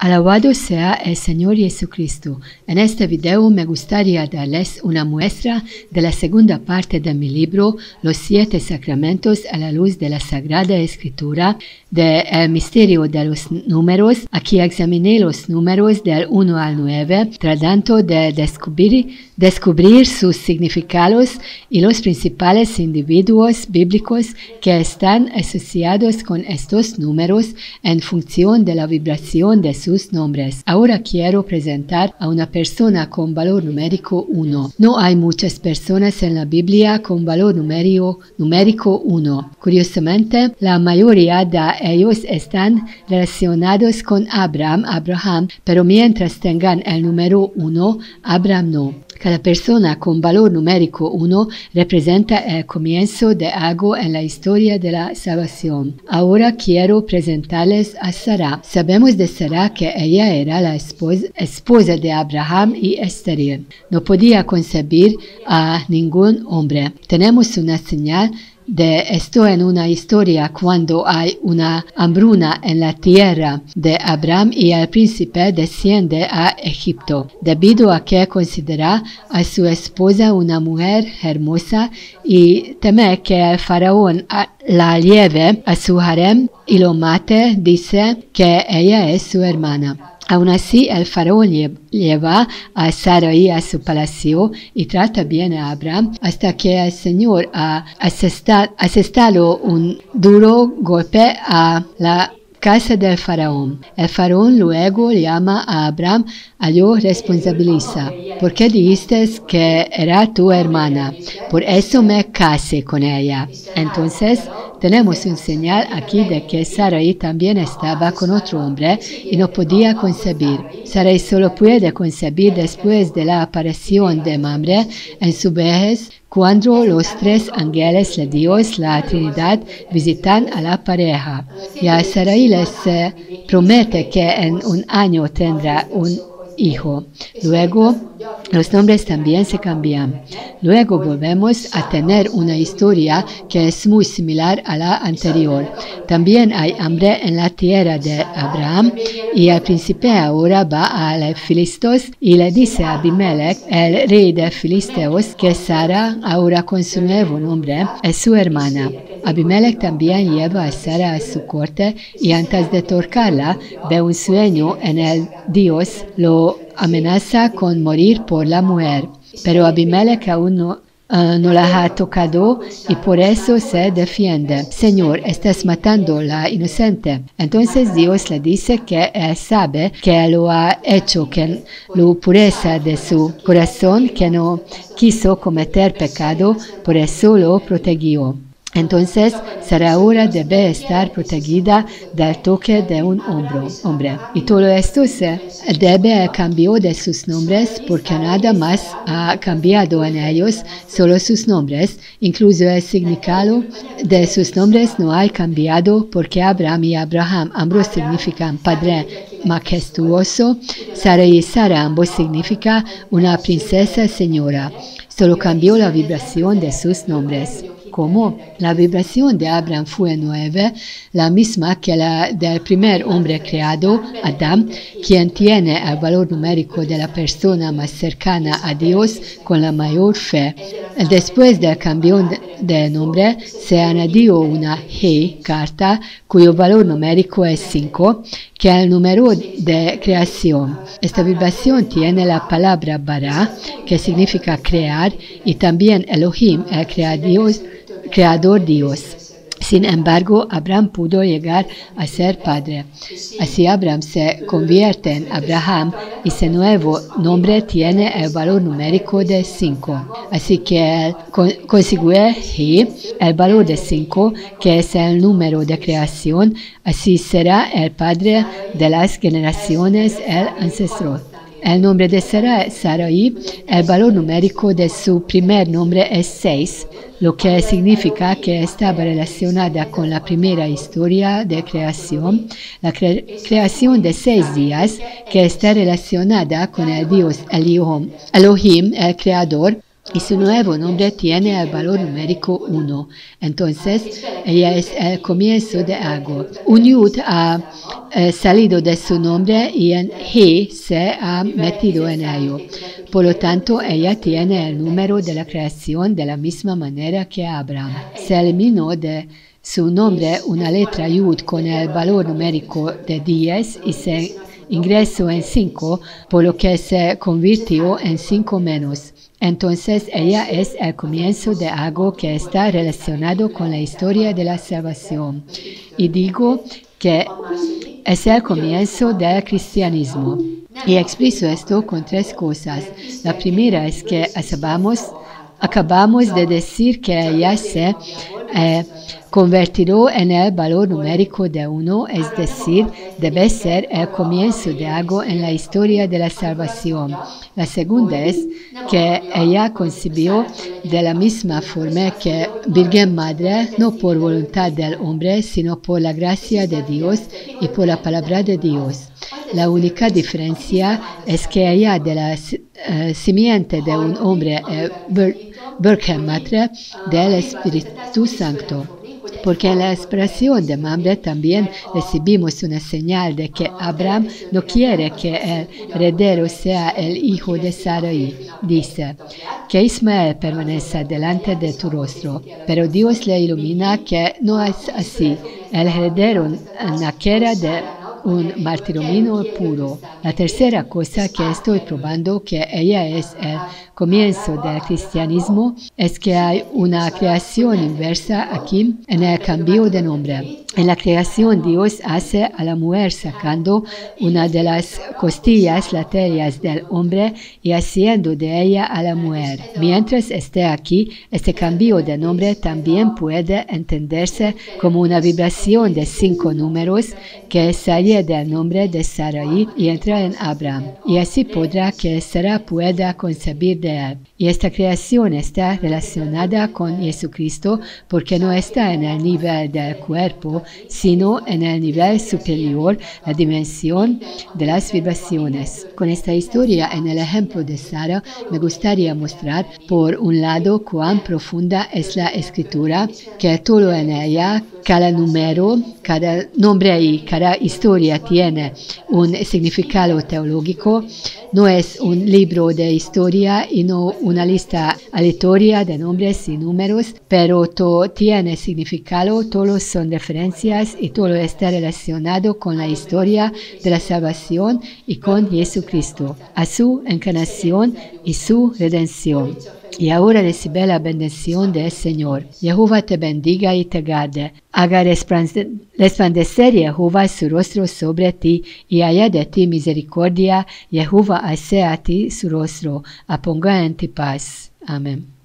Alabado sea el Señor Jesucristo. En este video me gustaría darles una muestra de la segunda parte de mi libro, Los 7 Sacramentos a la luz de la Sagrada Escritura, del misterio de los números. Aquí examiné los números del 1 al 9, tratando de descubrir sus significados y los principales individuos bíblicos que están asociados con estos números en función de la vibración de sus nombres. Ahora quiero presentar a una persona con valor numérico 1. No hay muchas personas en la Biblia con valor numérico 1. Curiosamente, la mayoría de ellos están relacionados con Abraham, pero mientras tengan el número 1, Abraham no. Cada persona con valor numérico 1 representa el comienzo de algo en la historia de la salvación. Ahora quiero presentarles a Sara. Sabemos de Sara que ella era la esposa de Abraham y estéril. No podía concebir a ningún hombre. Tenemos una señal de esto en una historia cuando hay una hambruna en la tierra de Abraham y el príncipe desciende a Egipto, debido a que considera a su esposa una mujer hermosa y teme que el faraón la lleve a su harem y lo mate. Dice que ella es su hermana. Aún así, el faraón lleva a Sarai a su palacio y trata bien a Abraham hasta que el Señor ha asestado un duro golpe a la casa del faraón. El faraón luego llama a Abraham y lo responsabiliza. ¿Por qué dijiste que era tu hermana? Por eso me casé con ella. Entonces, tenemos un señal aquí de que Sarai también estaba con otro hombre y no podía concebir. Sarai solo puede concebir después de la aparición de Mamre en su vejez, cuando los 3 ángeles de Dios, la Trinidad, visitan a la pareja. Y a Sarai les promete que en un año tendrá un hijo. Luego, los nombres también se cambian. Luego volvemos a tener una historia que es muy similar a la anterior. También hay hambre en la tierra de Abraham y el príncipe ahora va a los filisteos y le dice a Abimelech, el rey de filisteos, que Sara, ahora con su nuevo nombre, es su hermana. Abimelech también lleva a Sara a su corte y antes de tocarla ve un sueño en el Dios lo amenaza con morir por la mujer. Pero Abimelech aún no la ha tocado y por eso se defiende. Señor, estás matando a la inocente. Entonces Dios le dice que él sabe que lo ha hecho, que la pureza de su corazón, que no quiso cometer pecado, por eso lo protegió. Entonces, Sara ahora debe estar protegida del toque de un hombre. Y todo esto se debe al cambio de sus nombres, porque nada más ha cambiado en ellos, solo sus nombres. Incluso el significado de sus nombres no ha cambiado, porque Abraham y Abraham ambos significan Padre majestuoso. Sara y Sara ambos significan una princesa señora. Solo cambió la vibración de sus nombres. Como la vibración de Abraham fue 9, la misma que la del primer hombre creado, Adán, quien tiene el valor numérico de la persona más cercana a Dios con la mayor fe. Después del cambio de nombre, se añadió una G, carta, cuyo valor numérico es 5, que es el número de creación. Esta vibración tiene la palabra bara, que significa crear, y también Elohim, el creador Dios. Sin embargo, Abraham pudo llegar a ser padre. Así Abraham se convierte en Abraham y su nuevo nombre tiene el valor numérico de 5. Así que él consiguió el valor de 5, que es el número de creación. Así será el padre de las generaciones, el ancestro. El nombre de Sarai, el valor numérico de su primer nombre es 6, lo que significa que estaba relacionada con la primera historia de creación, la creación de 6 días, que está relacionada con el Dios Elohim, el creador, y su nuevo nombre tiene el valor numérico 1. Entonces, ella es el comienzo de algo. Un yud ha salido de su nombre y en he se ha metido en ello. Por lo tanto, ella tiene el número de la creación de la misma manera que Abraham. Se eliminó de su nombre una letra yud con el valor numérico de 10 y se ingresó en 5, por lo que se convirtió en 5 menos. Entonces ella es el comienzo de algo que está relacionado con la historia de la salvación. Y digo que es el comienzo del cristianismo. Y expreso esto con 3 cosas. La primera es que acabamos de decir que ella se convertirá en el valor numérico de 1, es decir, debe ser el comienzo de algo en la historia de la salvación. La segunda es que ella concibió de la misma forma que Virgen Madre, no por voluntad del hombre, sino por la gracia de Dios y por la palabra de Dios. La única diferencia es que ella de la simiente de un hombre, Virgen Madre, del Espíritu Santo. Porque en la expresión de Mamre también recibimos una señal de que Abraham no quiere que el heredero sea el hijo de Sarai. Dice, que Ismael permanezca delante de tu rostro. Pero Dios le ilumina que no es así. El heredero nacerá de un matrimonio puro. La tercera cosa que estoy probando que ella es el comienzo del cristianismo es que hay una creación inversa aquí en el cambio de nombre. En la creación Dios hace a la mujer sacando una de las costillas laterales del hombre y haciendo de ella a la mujer. Mientras esté aquí, este cambio de nombre también puede entenderse como una vibración de 5 números que sale del nombre de Sarai y entra en Abraham. Y así podrá que Sara pueda concebir de él. Y esta creación está relacionada con Jesucristo porque no está en el nivel del cuerpo, sino en el nivel superior, la dimensión de las vibraciones. Con esta historia, en el ejemplo de Sara, me gustaría mostrar, por un lado, cuán profunda es la escritura, que todo en ella, cada número, cada nombre y cada historia tiene un significado teológico. No es un libro de historia y no una lista aleatoria de nombres y números, pero todo tiene significado, todos son referencias y todo está relacionado con la historia de la salvación y con Jesucristo, a su encarnación y su redención. Y ahora recibe la bendición del Señor. Jehová te bendiga y te guarde. Haga resplandecer Jehová su rostro sobre ti y haya de ti misericordia. Jehová hace a ti su rostro. Ponga en ti paz. Amén.